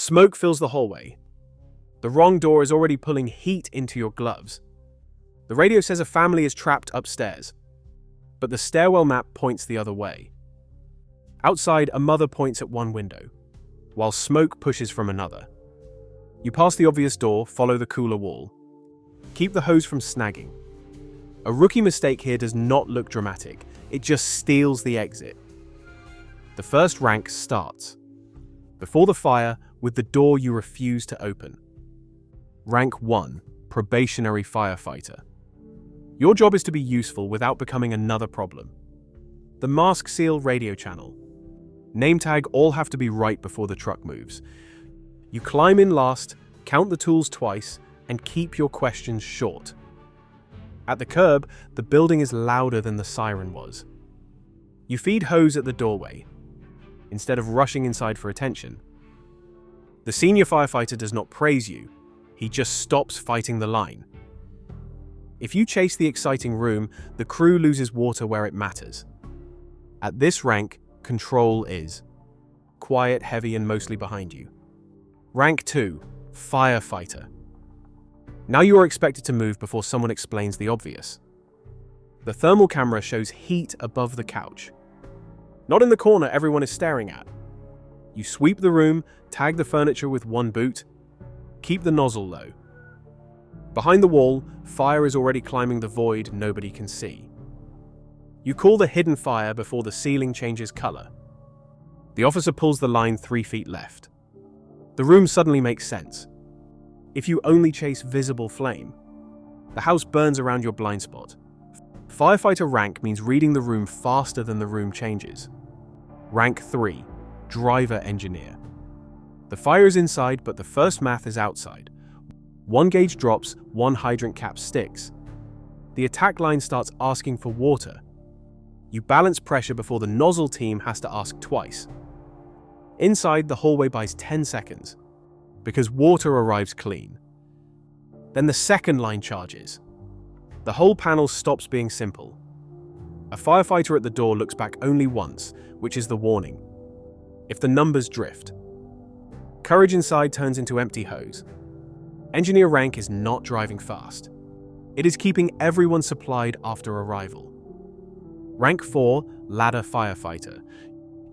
Smoke fills the hallway. The wrong door is already pulling heat into your gloves. The radio says a family is trapped upstairs, but the stairwell map points the other way. Outside, a mother points at one window, while smoke pushes from another. You pass the obvious door, follow the cooler wall. Keep the hose from snagging. A rookie mistake here does not look dramatic, it just steals the exit. The first rank starts. Before the fire, with the door you refuse to open. Rank 1, Probationary Firefighter. Your job is to be useful without becoming another problem. The mask seal radio channel. Name tag all have to be right before the truck moves. You climb in last, count the tools twice, and keep your questions short. At the curb, the building is louder than the siren was. You feed hose at the doorway, instead of rushing inside for attention. The senior firefighter does not praise you, he just stops fighting the line. If you chase the exciting room, the crew loses water where it matters. At this rank, control is quiet, heavy, and mostly behind you. Rank 2, Firefighter. Now you are expected to move before someone explains the obvious. The thermal camera shows heat above the couch. Not in the corner everyone is staring at. You sweep the room, tag the furniture with one boot, keep the nozzle low. Behind the wall, fire is already climbing the void nobody can see. You call the hidden fire before the ceiling changes color. The officer pulls the line 3 feet left. The room suddenly makes sense. If you only chase visible flame, the house burns around your blind spot. Firefighter rank means reading the room faster than the room changes. Rank 3, Driver Engineer. The fire is inside, but the first math is outside. 1 gauge drops, 1 hydrant cap sticks. The attack line starts asking for water. You balance pressure before the nozzle team has to ask twice. Inside, the hallway buys 10 seconds, because water arrives clean. Then the second line charges. The whole panel stops being simple. A firefighter at the door looks back only once, which is the warning. If the numbers drift. Courage inside turns into empty hose. Engineer rank is not driving fast. It is keeping everyone supplied after arrival. Rank 4, Ladder Firefighter.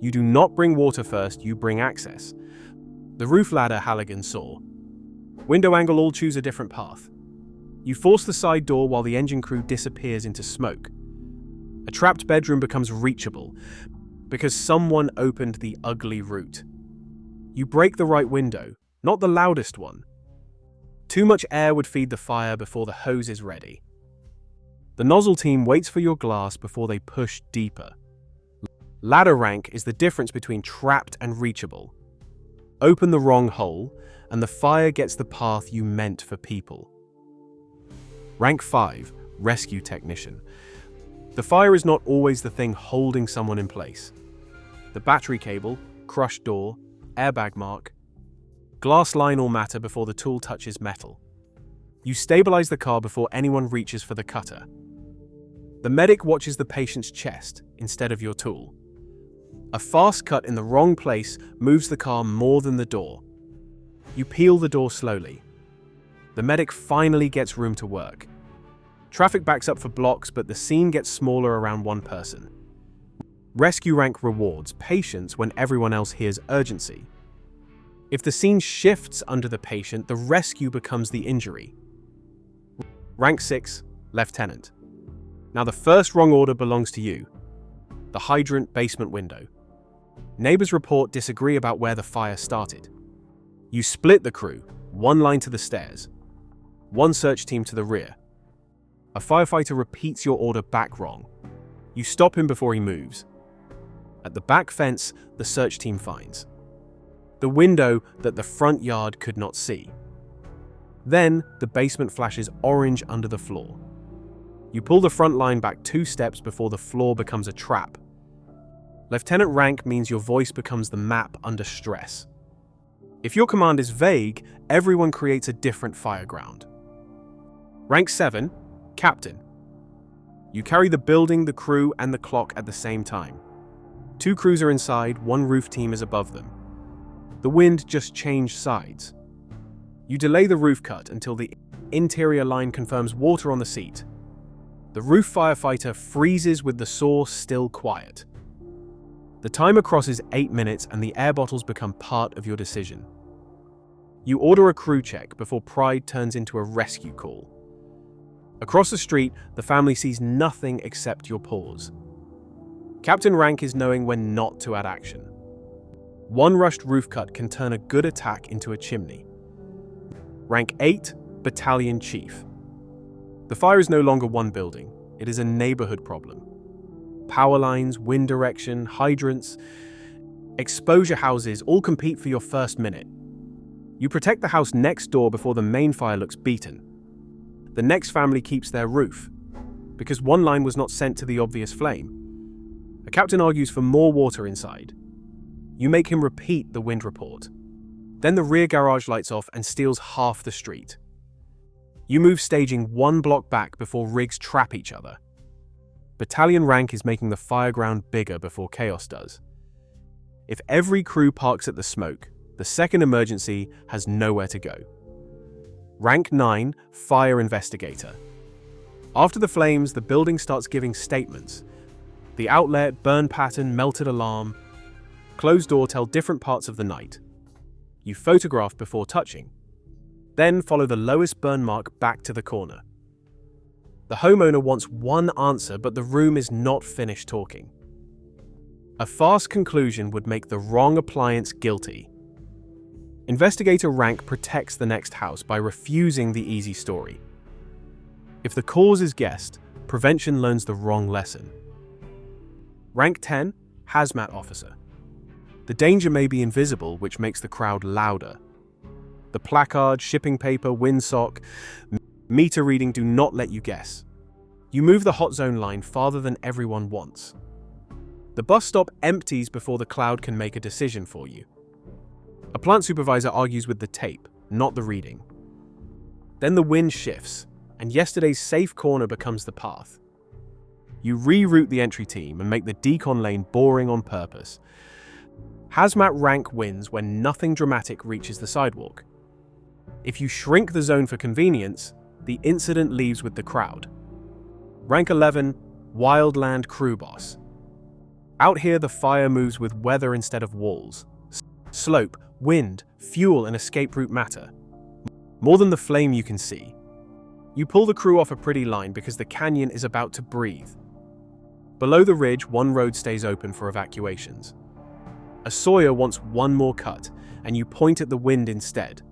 You do not bring water first, you bring access. The roof ladder Halligan saw. Window angle all choose a different path. You force the side door while the engine crew disappears into smoke. A trapped bedroom becomes reachable because someone opened the ugly route. You break the right window, not the loudest one. Too much air would feed the fire before the hose is ready. The nozzle team waits for your glass before they push deeper. Ladder rank is the difference between trapped and reachable. Open the wrong hole, and the fire gets the path you meant for people. Rank 5, Rescue Technician. The fire is not always the thing holding someone in place. The battery cable, crushed door, airbag mark, glass line all matter before the tool touches metal. You stabilize the car before anyone reaches for the cutter. The medic watches the patient's chest instead of your tool. A fast cut in the wrong place moves the car more than the door. You peel the door slowly. The medic finally gets room to work. Traffic backs up for blocks, but the scene gets smaller around one person. Rescue rank rewards patience when everyone else hears urgency. If the scene shifts under the patient, the rescue becomes the injury. Rank 6, Lieutenant. Now the first wrong order belongs to you. The hydrant basement window. Neighbors report disagree about where the fire started. You split the crew, 1 line to the stairs, 1 search team to the rear. A firefighter repeats your order back wrong. You stop him before he moves. At the back fence, the search team finds the window that the front yard could not see. Then, the basement flashes orange under the floor. You pull the front line back 2 steps before the floor becomes a trap. Lieutenant rank means your voice becomes the map under stress. If your command is vague, everyone creates a different fireground. Rank 7, Captain. You carry the building, the crew, and the clock at the same time. 2 crews are inside, 1 roof team is above them. The wind just changed sides. You delay the roof cut until the interior line confirms water on the seat. The roof firefighter freezes with the saw still quiet. The timer crosses 8 minutes and the air bottles become part of your decision. You order a crew check before pride turns into a rescue call. Across the street, the family sees nothing except your pause. Captain Rank is knowing when not to add action. One rushed roof cut can turn a good attack into a chimney. Rank 8, Battalion Chief. The fire is no longer one building, it is a neighborhood problem. Power lines, wind direction, hydrants, exposure houses all compete for your first minute. You protect the house next door before the main fire looks beaten. The next family keeps their roof, because one line was not sent to the obvious flame. A captain argues for more water inside. You make him repeat the wind report. Then the rear garage lights off and steals half the street. You move staging one block back before rigs trap each other. Battalion Rank is making the fireground bigger before chaos does. If every crew parks at the smoke, the second emergency has nowhere to go. Rank 9, Fire Investigator. After the flames, the building starts giving statements. The outlet, burn pattern, melted alarm, closed door tell different parts of the night. You photograph before touching. Then follow the lowest burn mark back to the corner. The homeowner wants one answer, but the room is not finished talking. A fast conclusion would make the wrong appliance guilty. Investigator Rank protects the next house by refusing the easy story. If the cause is guessed, prevention learns the wrong lesson. Rank 10, Hazmat Officer. The danger may be invisible, which makes the crowd louder. The placard, shipping paper, windsock, meter reading do not let you guess. You move the hot zone line farther than everyone wants. The bus stop empties before the cloud can make a decision for you. A plant supervisor argues with the tape, not the reading. Then the wind shifts, and yesterday's safe corner becomes the path. You reroute the entry team and make the decon lane boring on purpose. Hazmat Rank wins when nothing dramatic reaches the sidewalk. If you shrink the zone for convenience, the incident leaves with the crowd. Rank 11, Wildland Crew Boss. Out here, the fire moves with weather instead of walls. Slope, wind, fuel, and escape route matter. More than the flame you can see. You pull the crew off a pretty line because the canyon is about to breathe. Below the ridge, one road stays open for evacuations. A sawyer wants one more cut, and you point at the wind instead.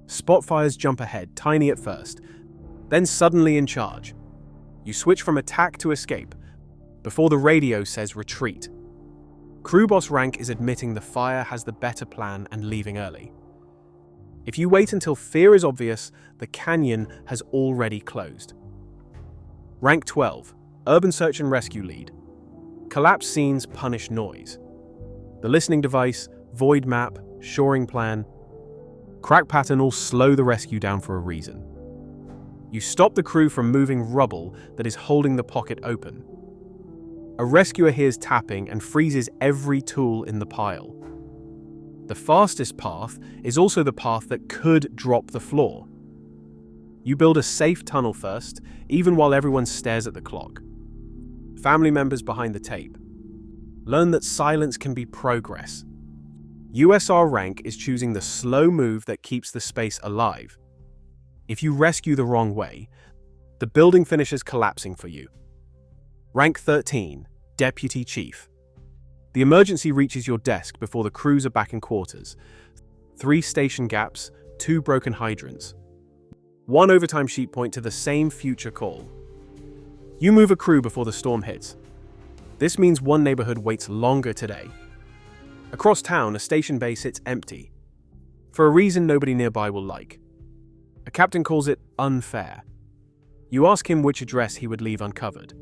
Spot fires jump ahead, tiny at first, then suddenly in charge. You switch from attack to escape, before the radio says retreat. Crew Boss Rank is admitting the fire has the better plan and leaving early. If you wait until fear is obvious, the canyon has already closed. Rank 12, Urban Search and Rescue Lead. Collapse scenes punish noise. The listening device, void map, shoring plan, crack pattern all slow the rescue down for a reason. You stop the crew from moving rubble that is holding the pocket open. A rescuer hears tapping and freezes every tool in the pile. The fastest path is also the path that could drop the floor. You build a safe tunnel first, even while everyone stares at the clock. Family members behind the tape. Learn that silence can be progress. USR Rank is choosing the slow move that keeps the space alive. If you rescue the wrong way, the building finishes collapsing for you. Rank 13, Deputy Chief. The emergency reaches your desk before the crews are back in quarters. 3 station gaps, 2 broken hydrants. 1 overtime sheet point to the same future call. You move a crew before the storm hits. This means one neighborhood waits longer today. Across town, a station bay sits empty, for a reason nobody nearby will like. A captain calls it unfair. You ask him which address he would leave uncovered.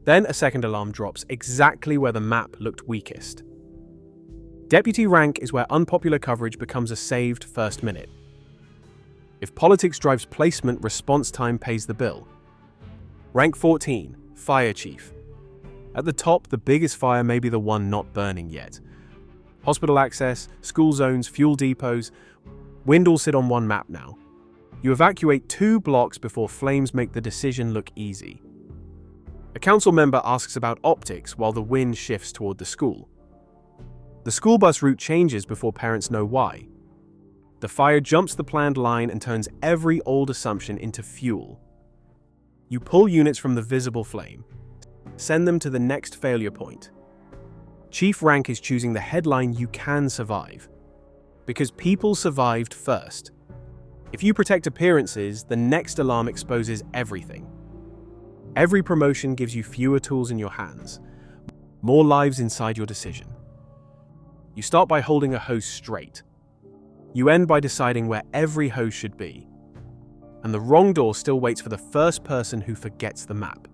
Then a second alarm drops exactly where the map looked weakest. Deputy Rank is where unpopular coverage becomes a saved first minute. If politics drives placement, response time pays the bill. Rank 14, Fire Chief. At the top, the biggest fire may be the one not burning yet. Hospital access, school zones, fuel depots. Wind all sit on one map now. You evacuate 2 blocks before flames make the decision look easy. A council member asks about optics while the wind shifts toward the school. The school bus route changes before parents know why. The fire jumps the planned line and turns every old assumption into fuel. You pull units from the visible flame. Send them to the next failure point. Chief Rank is choosing the headline "You can survive," because people survived first. If you protect appearances, the next alarm exposes everything. Every promotion gives you fewer tools in your hands, more lives inside your decision. You start by holding a hose straight. You end by deciding where every hose should be. And the wrong door still waits for the first person who forgets the map.